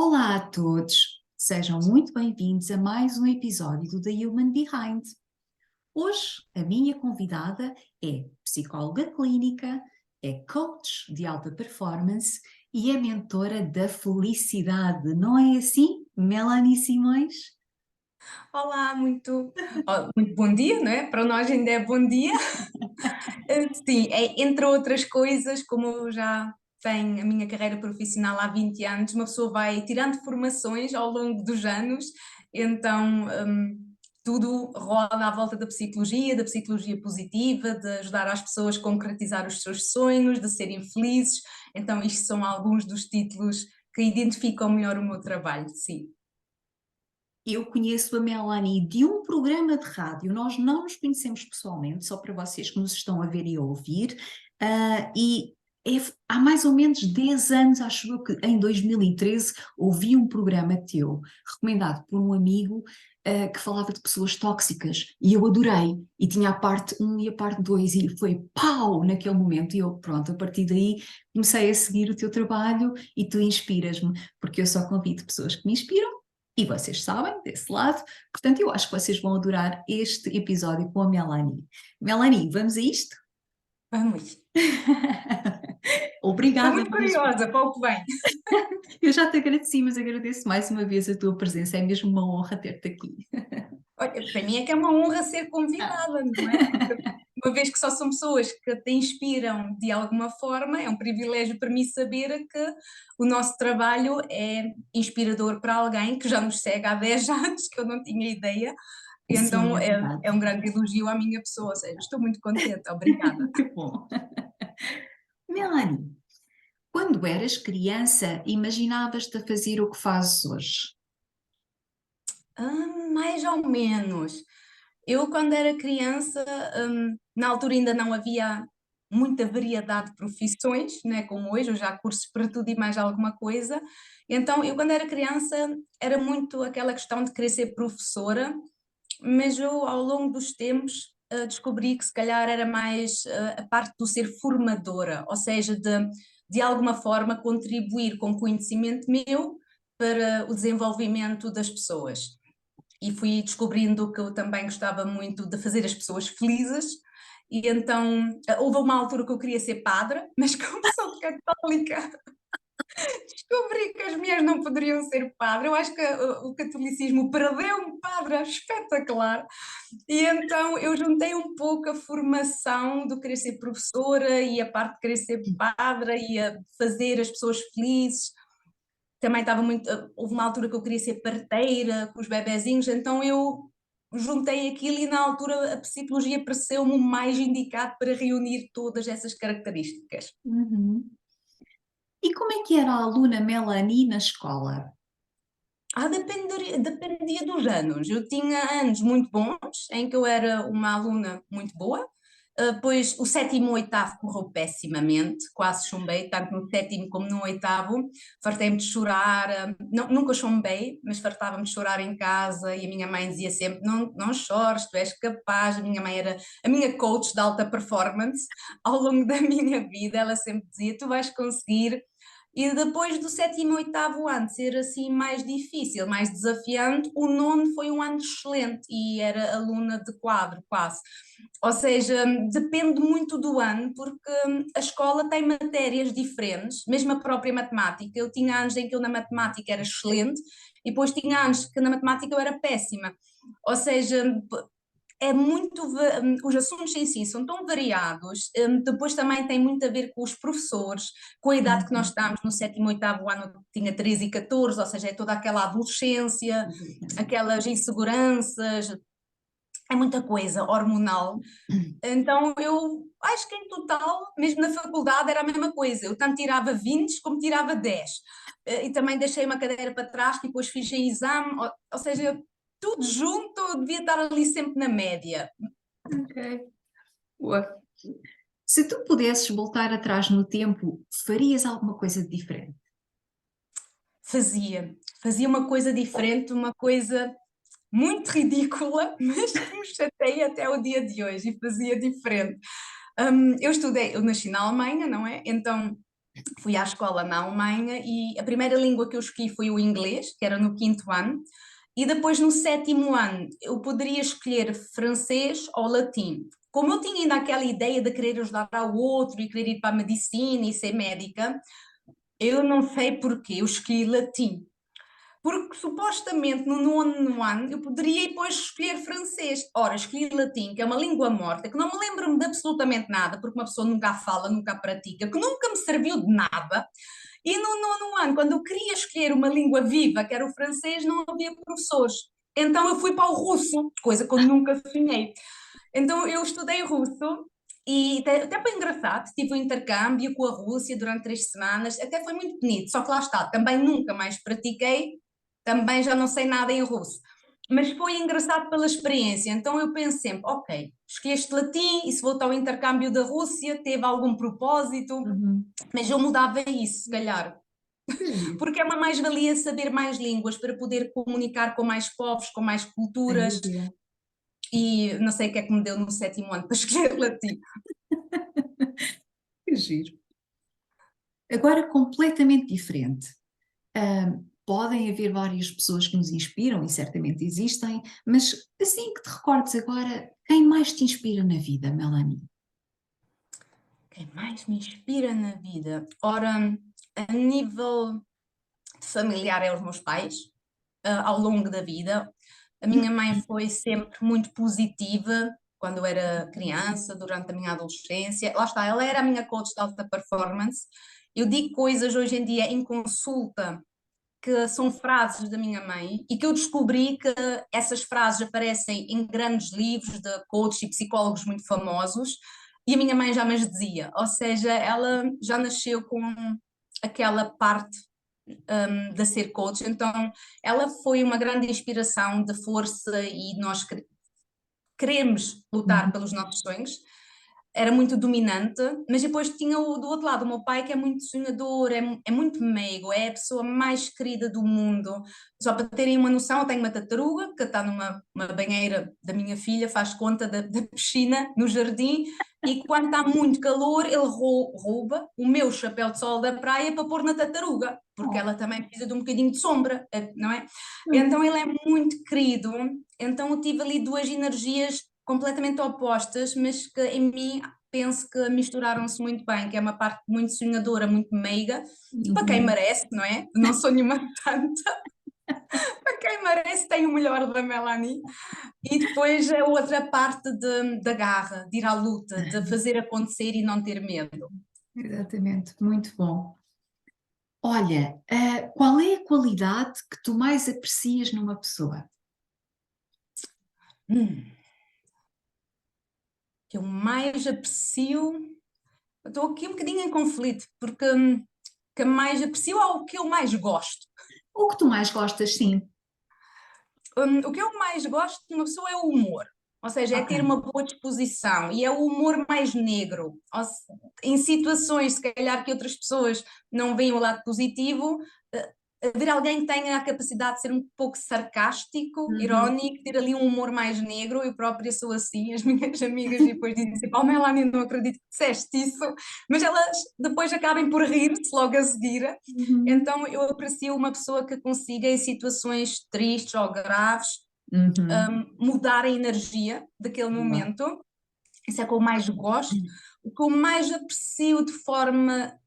Olá a todos, sejam muito bem-vindos a mais um episódio do The Human Behind. Hoje a minha convidada é psicóloga clínica, é coach de alta performance e é mentora da felicidade, não é assim, Melanie Simões? Olá, muito bom dia, não é? Para nós ainda é bom dia. Sim, entre outras coisas, como eu já tenho a minha carreira profissional há 20 anos, uma pessoa vai tirando formações ao longo dos anos, então tudo roda à volta da psicologia positiva, de ajudar as pessoas a concretizar os seus sonhos, de serem felizes. Então, isto são alguns dos títulos que identificam melhor o meu trabalho, sim. Eu conheço a Melanie de um programa de rádio, nós não nos conhecemos pessoalmente, só para vocês que nos estão a ver e a ouvir, e há mais ou menos 10 anos, acho eu que em 2013, ouvi um programa teu, recomendado por um amigo, que falava de pessoas tóxicas, e eu adorei, e tinha a parte um e a parte 2 e foi pau naquele momento, e eu, pronto, a partir daí comecei a seguir o teu trabalho e tu inspiras-me, porque eu só convido pessoas que me inspiram, e vocês sabem, desse lado, portanto, eu acho que vocês vão adorar este episódio com a Melanie. Melanie, vamos a isto? Vamos. Estou Obrigada muito mesmo. curiosa para o que vem. Eu já te agradeci, mas agradeço mais uma vez a tua presença. É mesmo uma honra ter-te aqui. Olha, para mim é que é uma honra ser Ah, convidada, não é? Porque uma vez que só são pessoas que te inspiram de alguma forma, é um privilégio para mim saber que o nosso trabalho é inspirador para alguém que já nos segue há 10 anos, que eu não tinha ideia. sim, Então é verdade. é um grande elogio à minha pessoa, ou seja, estou muito contente, obrigada. Que bom. Melanie, quando eras criança, imaginavas-te a fazer o que fazes hoje? Mais ou menos. Eu, quando era criança, na altura ainda não havia muita variedade de profissões, né, como hoje, eu já há cursos para tudo e mais alguma coisa. Então, eu, quando era criança, era muito aquela questão de querer ser professora, mas eu, ao longo dos tempos, descobri que se calhar era mais a parte do ser formadora, ou seja, de alguma forma contribuir com conhecimento meu para o desenvolvimento das pessoas e fui descobrindo que eu também gostava muito de fazer as pessoas felizes. E então houve uma altura que eu queria ser padre, mas como sou católica, descobri que as mulheres não poderiam ser padre. Eu acho que o catolicismo perdeu um padre espetacular. E então eu juntei um pouco a formação do querer ser professora e a parte de querer ser padre e a fazer as pessoas felizes. Também estava muito. Houve uma altura que eu queria ser parteira com os bebezinhos, então eu juntei aquilo e na altura a psicologia pareceu-me o mais indicado para reunir todas essas características. Uhum. E como é que era a aluna Melanie na escola? Dependia dos anos. Eu tinha anos muito bons, em que eu era uma aluna muito boa. Depois o sétimo e o oitavo correu pessimamente, quase chumbei, tanto no sétimo como no oitavo. Fartei-me de chorar, nunca chumbei, mas fartava-me de chorar em casa e a minha mãe dizia sempre: não, não chores, tu és capaz. A minha mãe era a minha coach de alta performance ao longo da minha vida, ela sempre dizia: tu vais conseguir. E depois do sétimo e oitavo ano ser assim mais difícil, mais desafiante, o nono foi um ano excelente e era aluna de quadro quase. Ou seja, depende muito do ano, porque a escola tem matérias diferentes, mesmo a própria matemática. Eu tinha anos em que eu na matemática era excelente e depois tinha anos que na matemática eu era péssima. Ou seja, é muito, os assuntos em si são tão variados, depois também tem muito a ver com os professores, com a idade que nós Uhum. estamos, no sétimo, oitavo ano tinha 13 e 14, ou seja, é toda aquela adolescência, aquelas inseguranças, é muita coisa hormonal. Então eu acho que em total, mesmo na faculdade, era a mesma coisa, eu tanto tirava 20 como tirava 10. E também deixei uma cadeira para trás, que depois fiz em exame, ou seja, tudo junto, eu devia estar ali sempre na média. Ok. Boa. Se tu pudesses voltar atrás no tempo, farias alguma coisa de diferente? Fazia uma coisa diferente, uma coisa muito ridícula, mas que me chateia até o dia de hoje e fazia diferente. Eu nasci na Alemanha, não é? Então fui à escola na Alemanha e a primeira língua que eu escolhi foi o inglês, que era no 5º ano, e depois no 7º ano eu poderia escolher francês ou latim. Como eu tinha ainda aquela ideia de querer ajudar ao outro e querer ir para a medicina e ser médica, eu não sei porquê, eu escolhi latim. Porque supostamente no 9º ano eu poderia depois escolher francês. Ora, escolhi latim, que é uma língua morta, que não me lembro de absolutamente nada, porque uma pessoa nunca a fala, nunca a pratica, que nunca me serviu de nada. E no 9º ano, quando eu queria escolher uma língua viva, que era o francês, não havia professores. Então eu fui para o russo, coisa que eu nunca sonhei. Então eu estudei russo e até foi engraçado, tive um intercâmbio com a Rússia durante 3 semanas, até foi muito bonito, só que lá está, também nunca mais pratiquei, também já não sei nada em russo. Mas foi engraçado pela experiência, então eu penso sempre, ok, escolheste latim, e se voltar ao intercâmbio da Rússia, teve algum propósito, Uhum. mas eu mudava isso, se calhar, Que giro. porque é uma mais-valia saber mais línguas para poder comunicar com mais povos, com mais Sem culturas, dúvida. e não sei o que é que me deu no 7º ano para escolher latim. Que giro. Agora, completamente diferente. Podem haver várias pessoas que nos inspiram, e certamente existem, mas assim que te recordes agora, quem mais te inspira na vida, Melanie? Quem mais me inspira na vida? Ora, a nível familiar é os meus pais, ao longo da vida. A minha mãe foi sempre muito positiva quando eu era criança, durante a minha adolescência. Lá está, ela era a minha coach de alta performance. Eu digo coisas hoje em dia em consulta que são frases da minha mãe e que eu descobri que essas frases aparecem em grandes livros de coaches e psicólogos muito famosos e a minha mãe já me as dizia, ou seja, ela já nasceu com aquela parte de ser coach, então ela foi uma grande inspiração de força e nós queremos lutar Uhum. pelos nossos sonhos. Era muito dominante, mas depois tinha do outro lado o meu pai que é muito sonhador, é muito meigo, é a pessoa mais querida do mundo. Só para terem uma noção, eu tenho uma tartaruga que está numa banheira da minha filha, faz conta da piscina no jardim, e quando está muito calor, ele rouba o meu chapéu de sol da praia para pôr na tartaruga, porque Oh. ela também precisa de um bocadinho de sombra, não é? Uhum. Então ele é muito querido, então eu tive ali duas energias completamente opostas, mas que em mim penso que misturaram-se muito bem, que é uma parte muito sonhadora, muito meiga, para quem Uhum. merece, não é? Não sou nenhuma santa, para quem merece tem o melhor da Melanie. E depois a outra parte da garra, de ir à luta, de fazer acontecer e não ter medo. Exatamente, muito bom. Olha, qual é a qualidade que tu mais aprecias numa pessoa? Hum, que eu mais aprecio, estou aqui um bocadinho em conflito, porque que mais aprecio é o que eu mais gosto. O que tu mais gostas, sim. O que eu mais gosto de uma pessoa é o humor, ou seja, é Ok. ter uma boa disposição e é o humor mais negro. Em situações, se calhar, que outras pessoas não veem o lado positivo, haver alguém que tenha a capacidade de ser um pouco sarcástico, Uhum. irónico, ter ali um humor mais negro. Eu própria sou assim, as minhas amigas depois dizem assim: oh, Melanie, não acredito que disseste isso, mas elas depois acabem por rir-se logo a seguir. Uhum. Então eu aprecio uma pessoa que consiga, em situações tristes ou graves, Uhum. mudar a energia daquele Boa. momento. Isso é o que eu mais gosto. O que eu mais aprecio de forma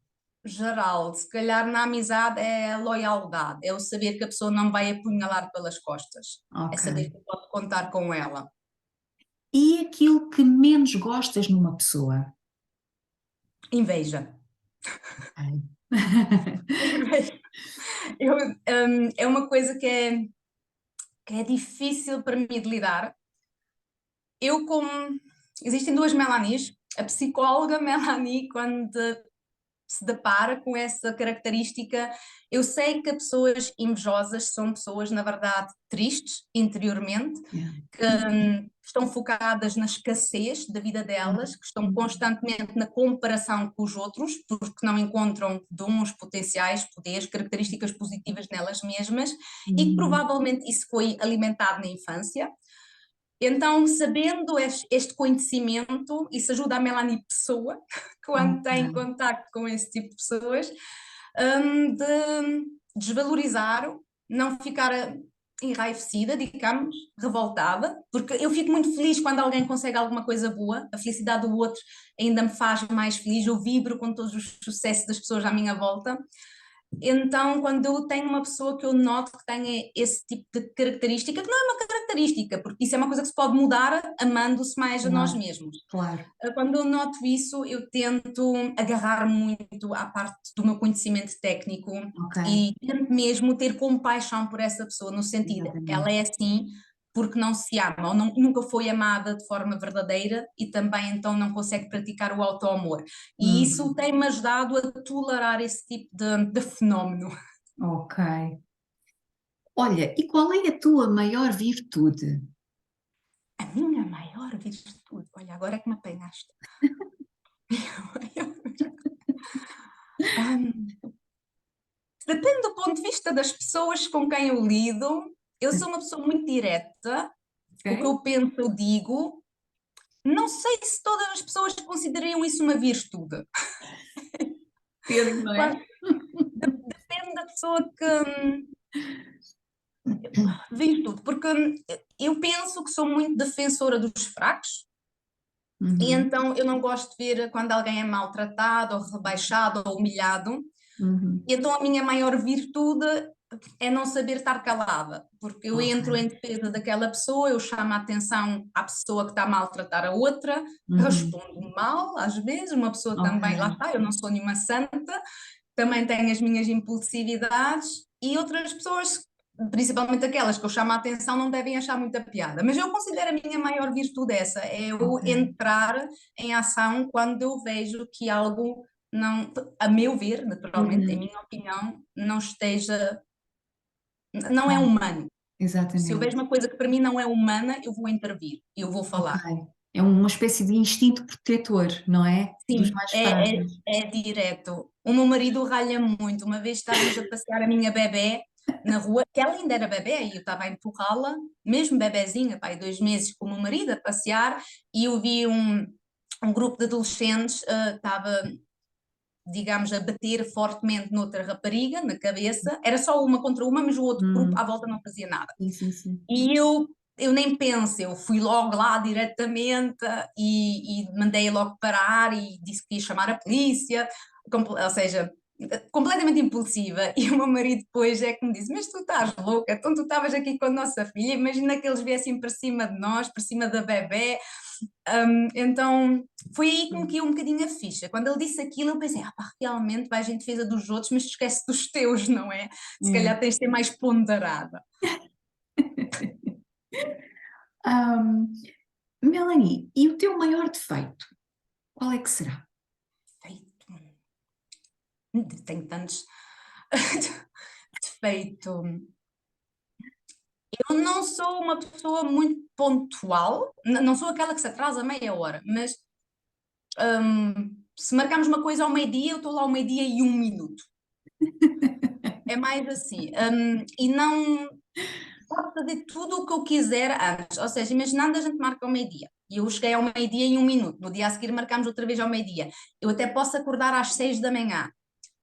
geral, se calhar na amizade, é a loyaldade, é o saber que a pessoa não vai apunhalar pelas costas, é Ok. saber que pode contar com ela. E aquilo que menos gostas numa pessoa? Inveja. Ok. Inveja. Eu, é uma coisa que é difícil para mim de lidar. Eu, como. Existem duas Melanies. A psicóloga Melanie, quando se depara com essa característica. Eu sei que pessoas invejosas são pessoas, na verdade, tristes interiormente, Yeah. que estão focadas na escassez da vida delas, que estão Uhum. constantemente na comparação com os outros, porque não encontram dons, potenciais, poderes, características positivas nelas mesmas, e que Uhum. provavelmente isso foi alimentado na infância. Então, sabendo este conhecimento, isso ajuda a Melanie pessoa, quando tem Ok. contacto com esse tipo de pessoas, de desvalorizar, não ficar enraivecida, digamos, revoltada, porque eu fico muito feliz quando alguém consegue alguma coisa boa, a felicidade do outro ainda me faz mais feliz, eu vibro com todos os sucessos das pessoas à minha volta. Então, quando eu tenho uma pessoa que eu noto que tem esse tipo de característica, que não é uma característica, porque isso é uma coisa que se pode mudar amando-se mais a nós Claro, mesmos. claro. Quando eu noto isso, eu tento agarrar muito à parte do meu conhecimento técnico Ok, e tento mesmo ter compaixão por essa pessoa, no sentido, ela exatamente. é assim porque não se ama, ou nunca foi amada de forma verdadeira e também então não consegue praticar o auto-amor. E isso Uhum. tem-me ajudado a tolerar esse tipo de fenómeno. Ok. Olha, e qual é a tua maior virtude? A minha maior virtude, olha, agora é que me apanhaste. Hum, Depende do ponto de vista das pessoas com quem eu lido. Eu sou uma pessoa muito direta, o que Ok? eu penso eu digo. Não sei se todas as pessoas considerariam isso uma virtude. Depende, não é? Claro, depende da pessoa que virtude, porque eu penso que sou muito defensora dos fracos. E Uhum, então eu não gosto de ver quando alguém é maltratado, ou rebaixado, ou humilhado. uhum. E então a minha maior virtude é não saber estar calada, porque eu Ok. entro em defesa daquela pessoa, eu chamo a atenção à pessoa que está a maltratar a outra, Uhum. respondo mal, às vezes, uma pessoa Ok. também, lá está, eu não sou nenhuma santa, também tenho as minhas impulsividades, e outras pessoas, principalmente aquelas que eu chamo a atenção, não devem achar muita piada. Mas eu considero a minha maior virtude essa, é eu Ok. entrar em ação quando eu vejo que algo não, a meu ver, naturalmente, em Uhum. minha opinião, não esteja, não é Claro, humano. Se eu vejo exatamente. uma coisa que para mim não é humana, eu vou intervir, eu vou Ok. falar. É uma espécie de instinto protetor, não é? Dos Sim, mais frágeis. é direto. O meu marido ralha muito. Uma vez estávamos a passear a minha bebé na rua, que ela ainda era bebé, e eu estava a empurrá-la, mesmo bebezinha, pai, 2 meses, com o meu marido a passear, e eu vi um grupo de adolescentes, estava, digamos, a bater fortemente noutra rapariga, na cabeça. Era só uma contra uma, mas o outro grupo à Hum, volta não fazia nada. sim, sim, sim. E eu nem penso, eu fui logo lá diretamente e mandei logo parar e disse que ia chamar a polícia, ou seja, completamente impulsiva. E o meu marido depois é que me disse: Mas tu estás louca, então tu estavas aqui com a nossa filha, imagina que eles viessem para cima de nós, para cima da bebé. Então foi aí que me caiu um bocadinho a ficha. Quando ele disse aquilo, eu pensei: pá, realmente vais em defesa dos outros, mas te esquece dos teus, não é? Se É. calhar tens de ser mais ponderada. Ahm, Melanie, e o teu maior defeito? Qual é que será? Feito. Tenho tantos defeito. Eu não sou uma pessoa muito pontual, não sou aquela que se atrasa meia hora, mas se marcarmos uma coisa ao meio-dia, eu estou lá ao meio-dia e 1 minuto. É mais assim. E não posso fazer tudo o que eu quiser antes. Ou seja, imaginando a gente marca ao meio-dia. E eu cheguei ao meio-dia em 1 minuto. No dia a seguir marcamos outra vez ao meio-dia. Eu até posso acordar às 6 da manhã.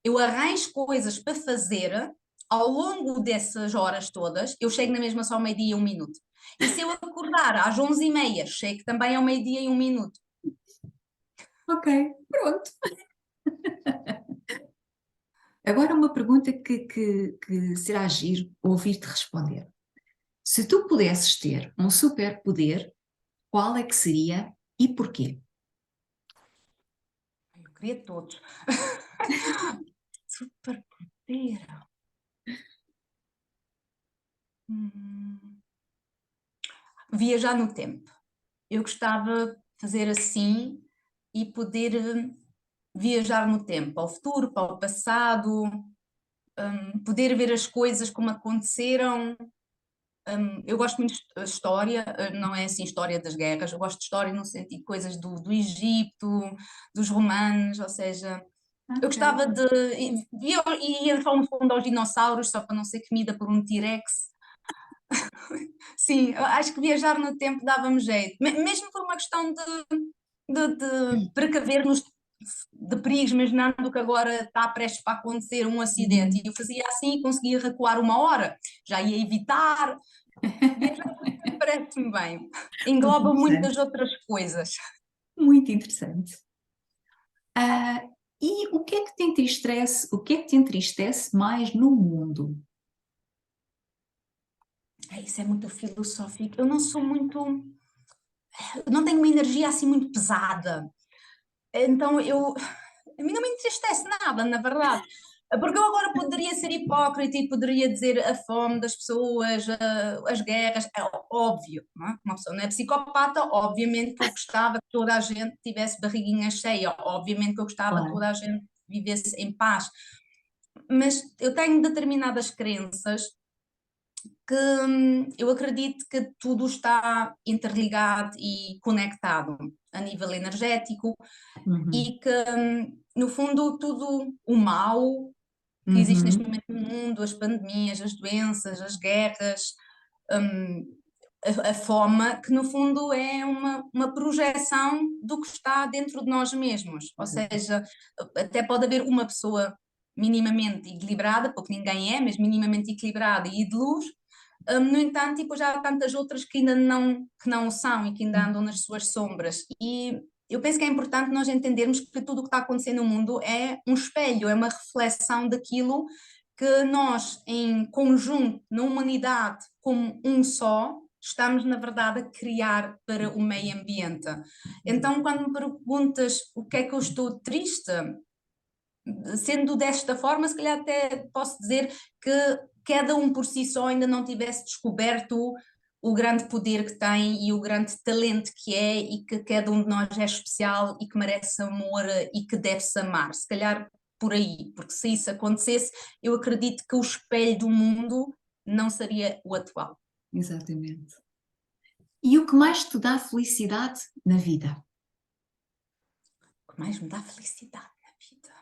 Eu arranjo coisas para fazer ao longo dessas horas todas, eu chego na mesma só ao meio-dia e 1 minuto. E se eu acordar às 11h30, chego também ao meio-dia e 1 minuto. Ok, pronto. Agora uma pergunta que será giro ouvir-te responder. Se tu pudesses ter um superpoder, qual é que seria e porquê? Eu queria todos. Superpoder. Hum. Viajar no tempo. Eu gostava de fazer assim e poder viajar no tempo, ao futuro, para o passado, poder ver as coisas como aconteceram. Eu gosto muito de história, não é assim história das guerras, eu gosto de história no sentido de coisas do Egito, dos romanos, ou seja, eu Ok. gostava de. Ia só no fundo aos dinossauros, só para não ser comida por um T-Rex. Sim, eu acho que viajar no tempo dava-me jeito, mesmo por uma questão de precaver-nos de perigos, imaginando que agora está prestes para acontecer um acidente, Uhum. e eu fazia assim e conseguia recuar 1 hora, já ia evitar. Viajar no tempo parece-me bem, Muito engloba muitas interessante. outras coisas. Muito interessante. Ah, e o que é que te entristece, o que é que te entristece mais no mundo? Isso é muito filosófico. Eu não sou muito, não tenho uma energia assim muito pesada. Então a mim não me entristece nada, na verdade. Porque eu agora poderia ser hipócrita e poderia dizer a fome das pessoas, as guerras, é óbvio, não é? Uma pessoa não é psicopata, obviamente que eu gostava que toda a gente tivesse barriguinha cheia, obviamente que eu gostava que Claro. toda a gente vivesse em paz, mas eu tenho determinadas crenças que eu acredito que tudo está interligado e conectado a nível energético Uhum. e que, no fundo, tudo o mal que existe neste Uhum. momento no mundo, as pandemias, as doenças, as guerras, hum, a fome, que no fundo é uma projeção do que está dentro de nós mesmos. Ou Exato. seja, até pode haver uma pessoa minimamente equilibrada, porque ninguém é, mas minimamente equilibrada e de luz. No entanto, tipo, já há tantas outras que não o são e que ainda andam nas suas sombras. E eu penso que é importante nós entendermos que tudo o que está acontecendo no mundo é um espelho, é uma reflexão daquilo que nós, em conjunto, na humanidade, como um só, estamos, na verdade, a criar para o meio ambiente. Então, quando me perguntas o que é que eu estou triste, sendo desta forma, se calhar até posso dizer que cada um por si só ainda não tivesse descoberto o grande poder que tem e o grande talento que é e que cada um de nós é especial e que merece amor e que deve-se amar. Se calhar por aí, porque se isso acontecesse, eu acredito que o espelho do mundo não seria o atual. Exatamente. E o que mais te dá felicidade na vida? O que mais me dá felicidade na vida?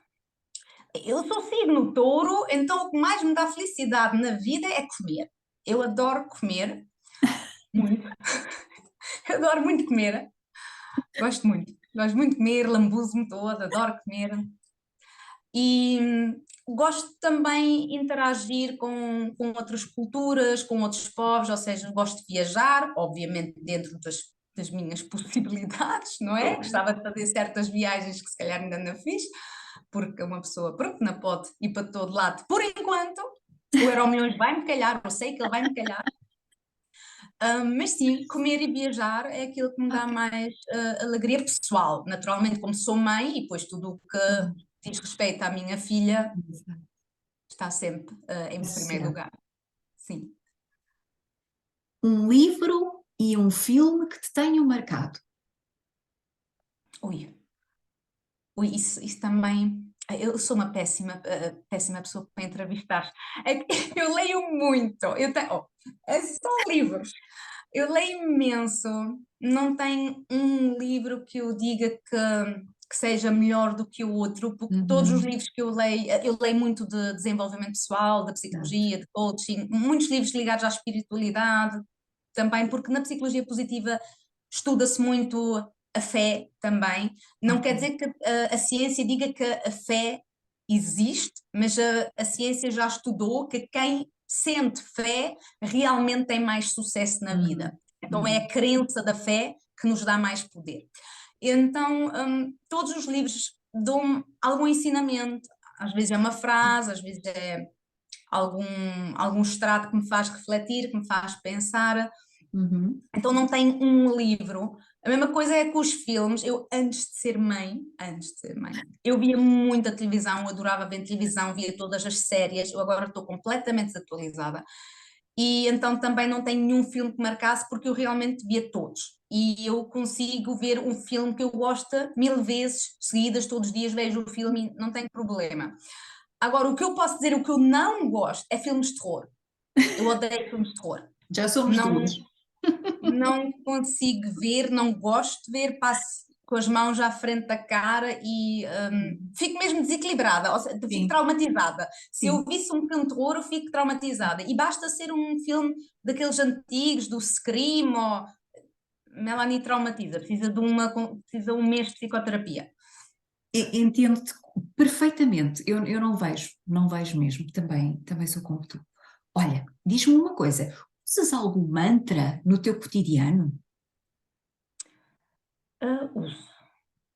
Eu sou signo touro, então o que mais me dá felicidade na vida é comer. Eu adoro comer, muito. Eu adoro muito comer, gosto muito. Gosto muito de comer, lambuzo-me toda, adoro comer. E gosto também de interagir com outras culturas, com outros povos, ou seja, gosto de viajar, obviamente dentro das minhas possibilidades, não é? Claro. Gostava de fazer certas viagens que se calhar ainda não fiz, porque uma pessoa, pronto, não pode ir para todo lado. Por enquanto, o Euromilhões vai-me calhar, eu sei que ele vai-me calhar. Mas sim, comer e viajar é aquilo que me dá Ok. mais alegria pessoal. Naturalmente, como sou mãe, e depois tudo o que Claro. diz respeito à minha filha Exato. está sempre em primeiro Associado. lugar. Sim. Um livro e um filme que te tenham marcado. Ui, ui, isso também. Eu sou uma péssima pessoa para entrevistar. É que eu leio muito. Eu tenho, é só livros. Eu leio imenso, não tem um livro que eu diga que seja melhor do que o outro, porque todos os Uhum. livros que eu leio muito de desenvolvimento pessoal, de Exato. psicologia, de coaching, muitos livros ligados à espiritualidade, também, porque na psicologia positiva estuda-se muito a fé também. Não Ok. quer dizer que a ciência diga que a fé existe, mas a ciência já estudou que quem sente fé realmente tem mais sucesso na vida. Uhum. Então é a Uhum. crença da fé que nos dá mais poder. Então, todos os livros dão algum ensinamento. Às vezes é uma frase, às vezes é algum, algum extrato que me faz refletir, que me faz pensar. Uhum. Então não tenho um livro. A mesma coisa é com os filmes. Eu, antes de ser mãe, eu via muita televisão, eu adorava ver televisão, via todas as séries. Eu agora estou completamente desatualizada. E então também não tenho nenhum filme que marcasse porque eu realmente via todos. E eu consigo ver um filme que eu gosto 1000 vezes seguidas, todos os dias vejo o filme e não tenho problema. Agora, o que eu posso dizer, o que eu não gosto é filmes de terror. Eu odeio filmes de terror. Já somos Não, duas. não consigo ver, não gosto de ver, passo. com as mãos à frente da cara e fico mesmo desequilibrada, ou seja, fico Sim, traumatizada. Se eu sim. visse um filme de terror, eu fico traumatizada. E basta ser um filme daqueles antigos, do Scream, ou Melanie traumatiza, precisa de um mês de psicoterapia. Entendo-te perfeitamente. Eu não vejo mesmo. Também sou como tu. Olha, diz-me uma coisa. Usas algum mantra no teu cotidiano?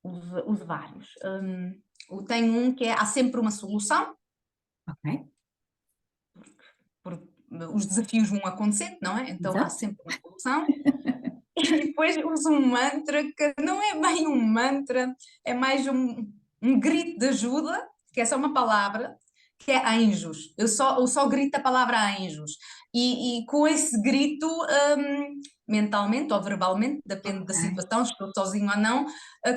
Uso vários. Eu tenho um que é há sempre uma solução, Ok, porque os desafios vão acontecendo, não é? Então há exato. sempre uma solução. E depois uso um mantra que não é bem um mantra, é mais um grito de ajuda, que é só uma palavra, que é anjos. Eu só grito a palavra anjos. E com esse grito, mentalmente ou verbalmente, depende da Ok. situação, estou sozinho ou não,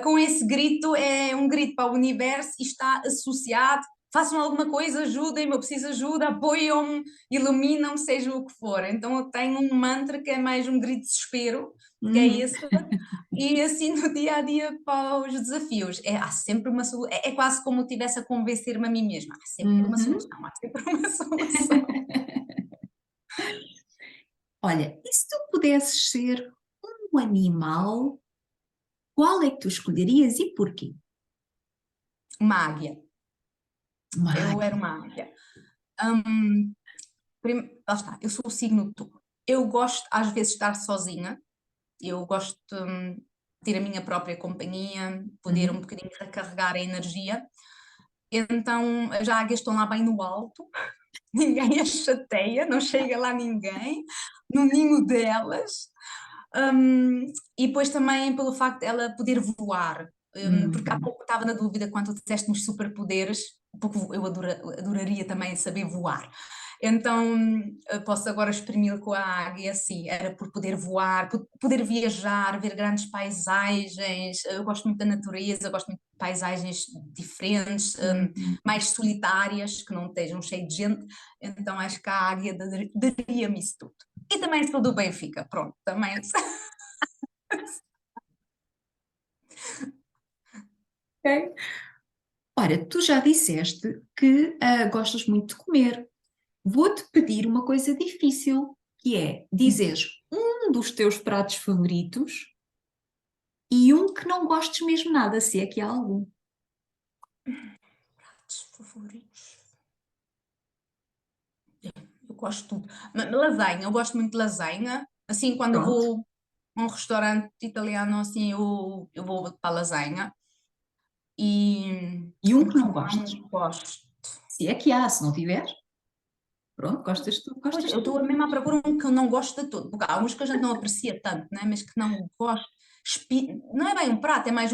com esse grito é um grito para o universo e está associado. Façam alguma coisa, ajudem-me, eu preciso de ajuda, apoiam-me, iluminam-me, seja o que for. Então eu tenho um mantra que é mais um grito de desespero, que é Uhum. esse, e assim no dia a dia para os desafios. Há sempre uma solução, é quase como eu estivesse a convencer-me a mim mesma: há sempre uma Uhum. solução, há sempre uma solução. Olha, e se tu pudesses ser um animal, qual é que tu escolherias e porquê? Uma águia, Uma eu era águia. uma águia. Hum, Lá está, eu sou o signo de touro. Eu gosto às vezes de estar sozinha, eu gosto de ter a minha própria companhia, poder um Uhum. bocadinho recarregar a energia. Então as águias estão lá bem no alto, ninguém as chateia, não chega lá ninguém, no ninho delas. E depois também pelo facto de ela poder voar, porque há Uhum. pouco estava na dúvida quando tu disseste nos superpoderes, porque eu adoraria também saber voar. Então posso agora exprimir com a águia, assim, era por poder voar, por poder viajar, ver grandes paisagens. Eu gosto muito da natureza, eu gosto muito de paisagens diferentes, Uhum. mais solitárias, que não estejam cheias de gente. Então acho que a águia daria-me isso tudo. E também sou do Benfica, pronto, também. Ok. Ora, tu já disseste que gostas muito de comer. Vou-te pedir uma coisa difícil, que é dizeres um dos teus pratos favoritos e um que não gostes mesmo nada, se é que há algum. Favoritos. Eu gosto de tudo. Lasanha, eu gosto muito de lasanha. Assim, quando Pronto. vou a um restaurante italiano, assim, eu vou para a lasanha. E E um um que que não não gostes. gosto. Se é que há, se não tiver, pronto, Pois, gostas eu de estou tudo. mesmo à procura de um que eu não gosto de tudo. Porque há uns que a gente não aprecia tanto, né? Mas que não gosto. Não é bem um prato, é mais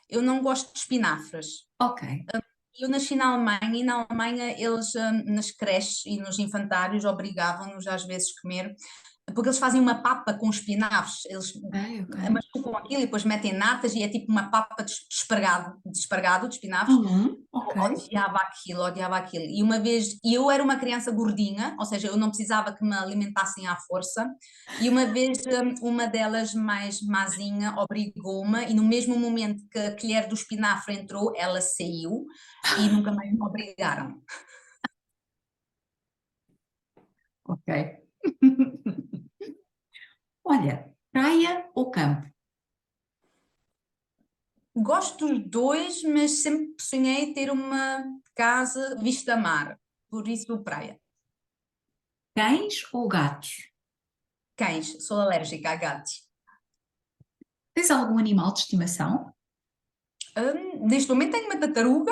eu não gosto de espinafres. Ok. Eu nasci na Alemanha e na Alemanha eles nas creches e nos infantários obrigavam-nos às vezes a comer, porque eles fazem uma papa com espinafres, eles Ok, ok. machucam aquilo e depois metem natas e é tipo uma papa de espargado, de espinafres. Ok. Odiava aquilo, odiava aquilo. E uma vez, e eu era uma criança gordinha, ou seja, eu não precisava que me alimentassem à força, e uma vez uma delas mais mazinha obrigou-me, e no mesmo momento que a colher do espinafre entrou, ela saiu e nunca mais me obrigaram. Ok. Olha, praia ou campo? Gosto dos dois, mas sempre sonhei ter uma casa vista a mar, por isso praia. Cães ou gatos? Cães, sou alérgica a gatos. Tens algum animal de estimação? Neste momento tenho uma tartaruga,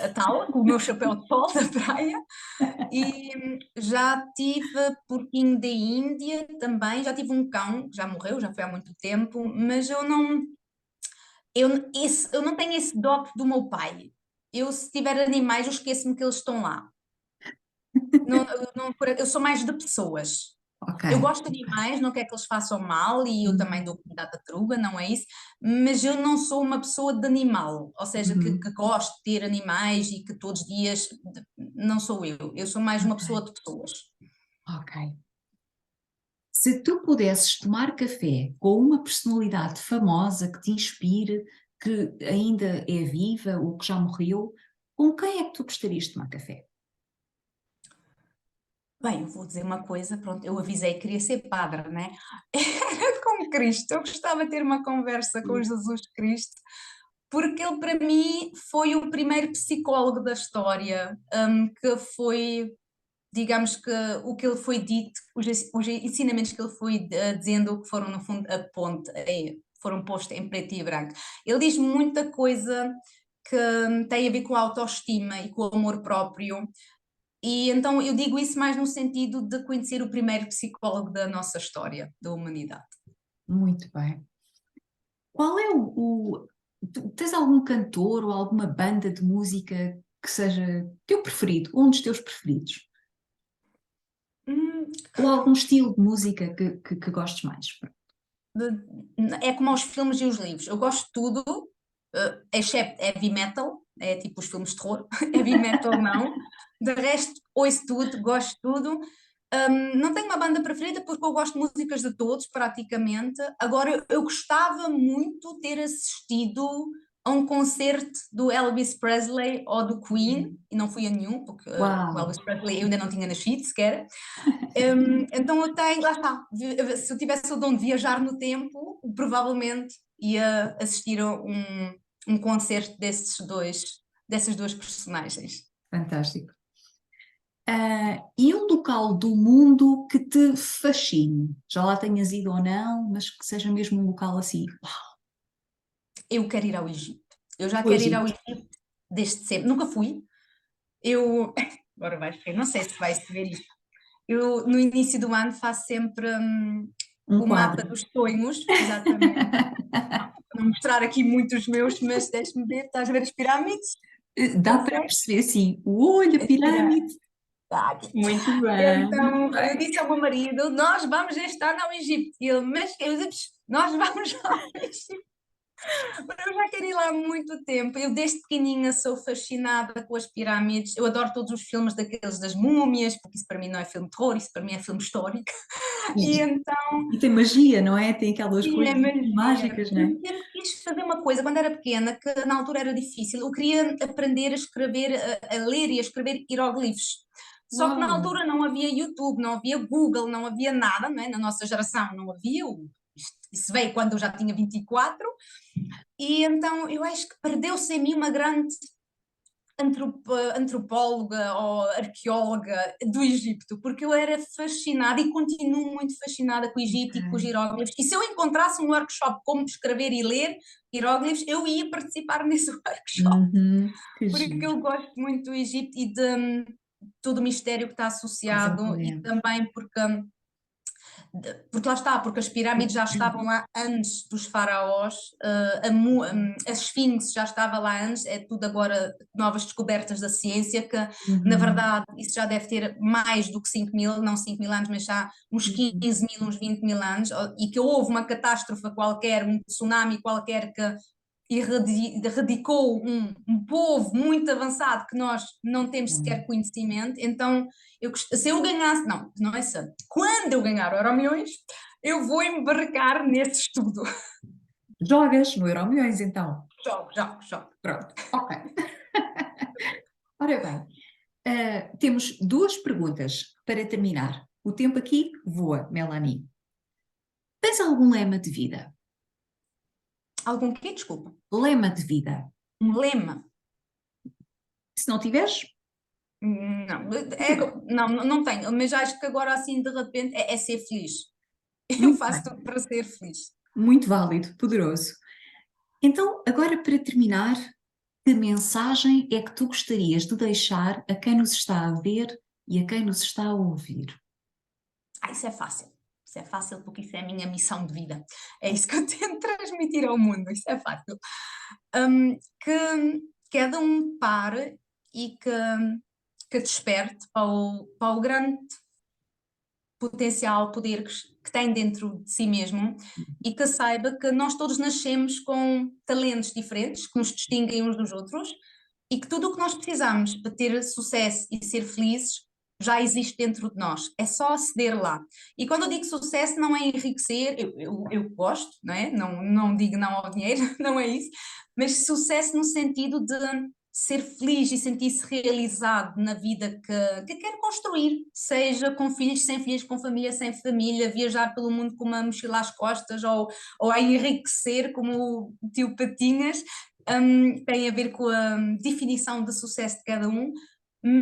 a tal, com o meu chapéu de sol da praia, e já tive porquinho da Índia também, já tive um cão, que já morreu, já foi há muito tempo, mas eu não tenho esse dote do meu pai. Eu, se tiver animais, eu esqueço-me que eles estão lá. Eu sou mais de pessoas. Ok. Eu gosto de Ok. animais, não quero que eles façam mal e eu também Uhum. dou comida à tartaruga, não é isso, mas eu não sou uma pessoa de animal, ou seja, que Uhum. gosto de ter animais e que todos os dias, não sou eu sou mais uma Ok. pessoa de pessoas. Ok. Se tu pudesses tomar café com uma personalidade famosa que te inspire, que ainda é viva ou que já morreu, com quem é que tu gostarias de tomar café? Bem, eu vou dizer uma coisa, pronto, eu avisei que queria ser padre, né? Era com Cristo, eu gostava de ter uma conversa com Jesus Cristo, porque ele para mim foi o primeiro psicólogo da história, que foi, digamos que o que ele foi dito, os ensinamentos que ele foi dizendo, que foram no fundo a ponte, foram postos em preto e branco. Ele diz muita coisa que tem a ver com a autoestima e com o amor próprio. E então eu digo isso mais no sentido de conhecer o primeiro psicólogo da nossa história, da humanidade. Muito bem. Qual é tens algum cantor ou alguma banda de música que seja teu preferido, um dos teus preferidos? Hum, Ou algum estilo de música que gostes mais? É como aos filmes e os livros. Eu gosto de tudo, exceto heavy metal, é tipo os filmes de terror. Heavy metal não. De resto, ouço tudo, gosto de tudo. Não tenho uma banda preferida porque eu gosto de músicas de todos, praticamente. Agora, eu gostava muito de ter assistido a um concerto do Elvis Presley ou do Queen, e não fui a nenhum, porque o Uau! Elvis Presley eu ainda não tinha nascido sequer. Então eu tenho, lá está, se eu tivesse o dom de viajar no tempo, provavelmente ia assistir a um concerto dessas duas personagens. Fantástico. E um local do mundo que te fascine? Já lá tenhas ido ou não, mas que seja mesmo um local assim. Eu quero ir ao Egito. Eu já O quero ir ao Egito. Egito desde sempre. Nunca fui. Eu, agora vai ser, não sei se vai se ver isto. Eu, no início do ano, faço sempre Um o mapa quadro. dos sonhos, exatamente. Não mostrar aqui muitos meus, mas deixe-me ver. Estás a ver as pirâmides? Dá para Consegue? perceber, sim, o olho, a As pirâmide. pirâmides. Tá. Muito bem, muito Então, eu bem. disse ao meu marido: Nós vamos este ano ao Egito. E ele, mas eu disse, nós vamos ao Egito. Eu já quero ir lá há muito tempo. Eu, desde pequeninha, sou fascinada com as pirâmides. Eu adoro todos os filmes daqueles das múmias, porque isso para mim não é filme de terror, isso para mim é filme histórico. E E, então, e tem magia, não é? Tem aquelas sim, é coisas magia. mágicas, não é? Eu sempre quis fazer uma coisa quando era pequena, que na altura era difícil. Eu queria aprender a escrever, a ler e a escrever hieróglifos. Só que na Uau! altura não havia YouTube, não havia Google, não havia nada, não é? Na nossa geração não havia. Isso veio quando eu já tinha 24. E então eu acho que perdeu-se em mim uma grande antropóloga ou arqueóloga do Egito, porque eu era fascinada e continuo muito fascinada com o Egito e com os Ok. hieróglifos. E se eu encontrasse um workshop como escrever e ler hieróglifos, eu ia participar nesse workshop, Uhum, que porque giro. eu gosto muito do Egito e de todo o mistério que está associado e Exatamente. também porque lá está, porque as pirâmides já estavam lá antes dos faraós, a Esfinge já estava lá antes, é tudo agora novas descobertas da ciência, que na Uhum, verdade isso já deve ter mais do que 5 mil, não 5 mil anos, mas já uns uhum. 15 mil, uns 20 mil anos, e que houve uma catástrofe qualquer, um tsunami qualquer que erradicou um povo muito avançado que nós não temos sequer conhecimento. Então, se eu ganhasse, não, não é só, quando eu ganhar o Euromilhões, eu vou embarcar nesse estudo. Jogas no Euromilhões, então. Jogo, jogo, jogo. Pronto, ok. Ora bem, temos duas perguntas para terminar. O tempo aqui voa, Melanie. Tens algum lema de vida? Algum quê? Desculpa. Lema de vida. Um lema? Se não tiveres, Não, tudo bem. não tenho, mas acho que agora assim de repente é ser feliz. Eu Muito faço bem, tudo para ser feliz. muito válido, poderoso. Então, agora para terminar, que mensagem é que tu gostarias de deixar a quem nos está a ver e a quem nos está a ouvir? Isso é fácil. Isso é fácil porque isso é a minha missão de vida. É isso que eu tento transmitir ao mundo. Isso é fácil. Que cada um pare e que desperte para o grande potencial, poder que tem dentro de si mesmo e que saiba que nós todos nascemos com talentos diferentes que nos distinguem uns dos outros e que tudo o que nós precisamos para ter sucesso e ser felizes já existe dentro de nós, é só aceder lá. E quando eu digo sucesso, não é enriquecer, eu gosto, não é? Não digo não ao dinheiro, não é isso, mas sucesso no sentido de ser feliz e sentir-se realizado na vida que quer construir, seja com filhos, sem filhos, com família, sem família, viajar pelo mundo com uma mochila às costas ou a enriquecer como o tio Patinhas, tem a ver com a definição de sucesso de cada um,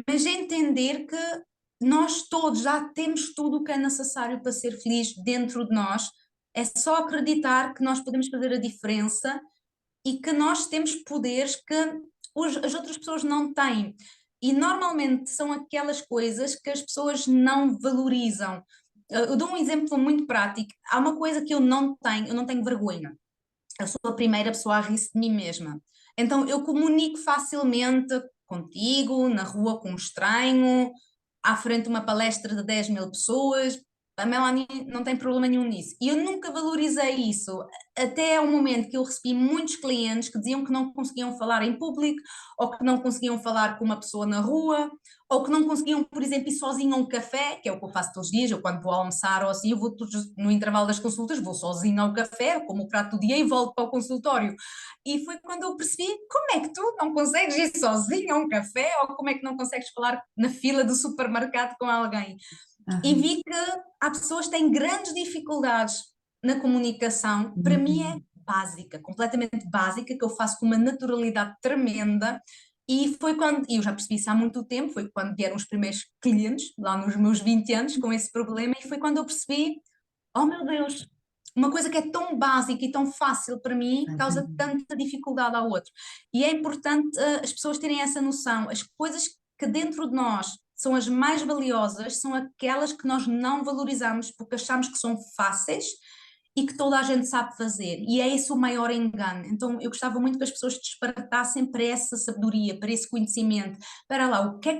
mas entender que nós todos já temos tudo o que é necessário para ser feliz dentro de nós, é só acreditar que nós podemos fazer a diferença e que nós temos poderes que as outras pessoas não têm. E normalmente são aquelas coisas que as pessoas não valorizam. Eu dou um exemplo muito prático. Há uma coisa que eu não tenho vergonha. Eu sou a primeira pessoa a rir-se de mim mesma. Então eu comunico facilmente contigo, na rua com um estranho, à frente de uma palestra de 10.000 pessoas. A Melanie não tem problema nenhum nisso. E eu nunca valorizei isso, até ao momento que eu recebi muitos clientes que diziam que não conseguiam falar em público, ou que não conseguiam falar com uma pessoa na rua, ou que não conseguiam, por exemplo, ir sozinho a um café, que é o que eu faço todos os dias. Eu quando vou almoçar ou assim, eu vou no intervalo das consultas, vou sozinho ao café, como o prato do dia e volto para o consultório. E foi quando eu percebi como é que tu não consegues ir sozinho a um café, ou como é que não consegues falar na fila do supermercado com alguém. E Aham. vi que há pessoas que têm grandes dificuldades na comunicação. Para mim é Uhum. básica, completamente básica, que eu faço com uma naturalidade tremenda. E foi quando, e eu já percebi isso há muito tempo, foi quando vieram os primeiros clientes, lá nos meus 20 anos, com esse problema, e foi quando eu percebi, oh meu Deus, uma coisa que é tão básica e tão fácil para mim causa Exatamente. tanta dificuldade ao outro. E é importante as pessoas terem essa noção, as coisas que dentro de nós são as mais valiosas, são aquelas que nós não valorizamos porque achamos que são fáceis e que toda a gente sabe fazer, e é esse o maior engano. Então eu gostava muito que as pessoas despertassem para essa sabedoria, para esse conhecimento, para lá, no que é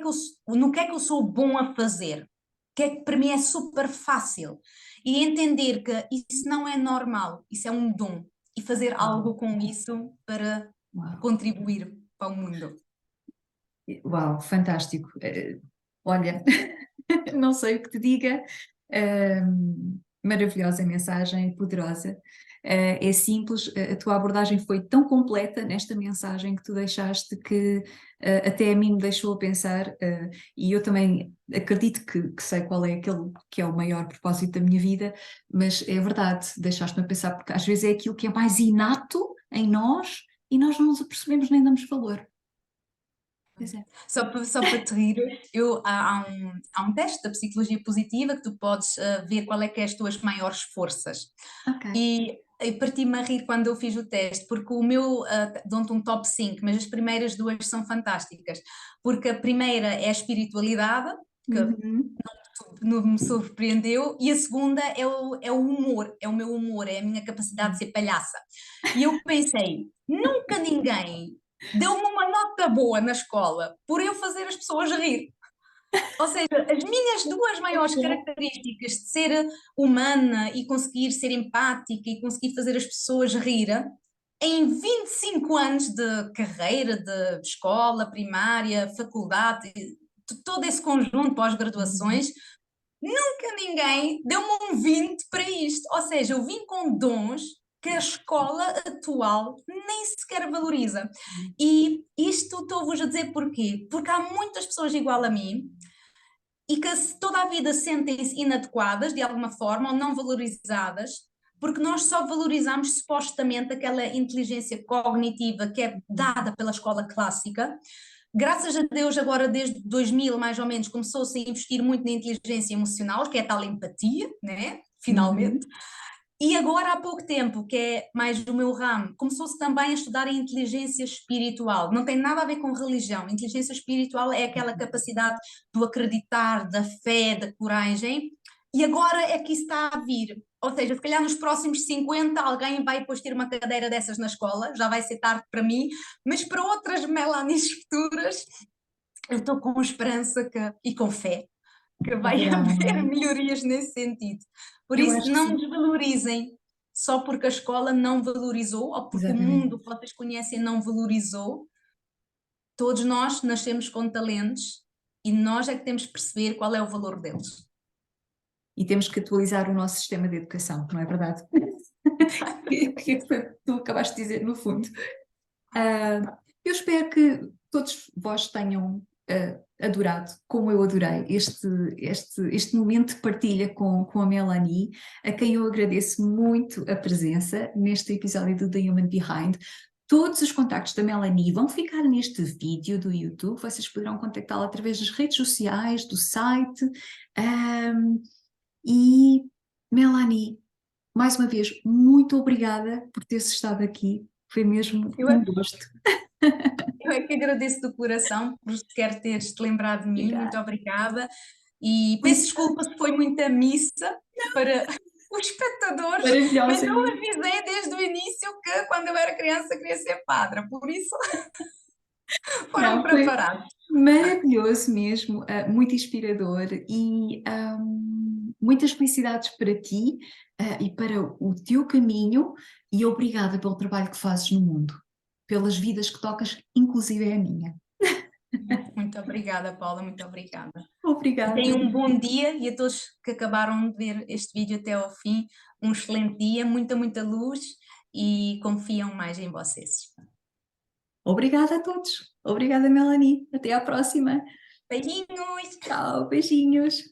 que eu sou bom a fazer, o que é que para mim é super fácil, e entender que isso não é normal, isso é um dom, e fazer algo com isso para Uau. contribuir para o mundo. Uau, fantástico. Olha, não sei o que te diga. Maravilhosa mensagem, poderosa. É simples, a tua abordagem foi tão completa nesta mensagem que tu deixaste que até a mim me deixou a pensar, e eu também acredito que sei qual é aquele que é o maior propósito da minha vida, mas é verdade, deixaste-me a pensar, porque às vezes é aquilo que é mais inato em nós e nós não nos apercebemos nem damos valor. Pois é. Só para te rir, há um teste da psicologia positiva que tu podes ver qual é que é as tuas maiores forças. Ok. E parti-me a rir quando eu fiz o teste, porque o meu dão-te um top 5, mas as primeiras duas são fantásticas, porque a primeira é a espiritualidade, que Uhum. não me surpreendeu, e a segunda é o humor, é o meu humor, é a minha capacidade de ser palhaça. E eu pensei, nunca ninguém deu-me uma nota boa na escola por eu fazer as pessoas rir. Ou seja, as minhas duas maiores características de ser humana e conseguir ser empática e conseguir fazer as pessoas rir, em 25 anos de carreira, de escola, primária, faculdade, todo esse conjunto, Uhum. pós-graduações, nunca ninguém deu-me um 20 para isto. Ou seja, eu vim com dons que a escola atual nem sequer valoriza. E isto estou-vos a dizer porquê? Porque há muitas pessoas igual a mim e que toda a vida sentem-se inadequadas de alguma forma ou não valorizadas, porque nós só valorizamos supostamente aquela inteligência cognitiva que é dada pela escola clássica. Graças a Deus, agora desde 2000 mais ou menos, começou-se a investir muito na inteligência emocional, que é a tal empatia, né? Finalmente. Uhum. E agora, há pouco tempo, que é mais do meu ramo, começou-se também a estudar a inteligência espiritual. Não tem nada a ver com religião. Inteligência espiritual é aquela capacidade do acreditar, da fé, da coragem. E agora é que isso está a vir. Ou seja, se calhar nos próximos 50 alguém vai depois ter uma cadeira dessas na escola, já vai ser tarde para mim, mas para outras Melanies futuras, eu estou com esperança e com fé que vai Haverá, não haver é? melhorias nesse sentido. Por Eu isso, acho que não sim. desvalorizem só porque a escola não valorizou ou porque o Exatamente. mundo que vocês conhecem não valorizou. Todos nós nascemos com talentos e nós é que temos que perceber qual é o valor deles. E temos que atualizar o nosso sistema de educação, não é verdade? Que foi o que tu acabaste de dizer, no fundo. Eu espero que todos vós tenham adorado, como eu adorei, este momento de partilha com a Melanie, a quem eu agradeço muito a presença neste episódio do The Human Behind. Todos os contactos da Melanie vão ficar neste vídeo do YouTube, vocês poderão contactá-la através das redes sociais, do site. E Melanie, mais uma vez, muito obrigada por teres estado aqui, foi mesmo Eu um é, gosto. eu é que agradeço do coração por sequer teres-te lembrado de mim, muito Obrigada. obrigada. E peço desculpa se foi muita missa para os espectadores, mas Maravilhosa. eu avisei desde o início que quando eu era criança queria ser padre, por isso foram Não, foi preparados. maravilhoso mesmo, muito inspirador e muitas felicidades para ti, e para o teu caminho e obrigada pelo trabalho que fazes no mundo, pelas vidas que tocas, inclusive é a minha. Muito obrigada, Paula, muito obrigada. E Obrigada. tenham um bom dia e a todos que acabaram de ver este vídeo até ao fim, um excelente dia, muita luz e confiam mais em vocês. Obrigada a todos. Obrigada, Melanie. Até à próxima. Beijinhos! Tchau, beijinhos.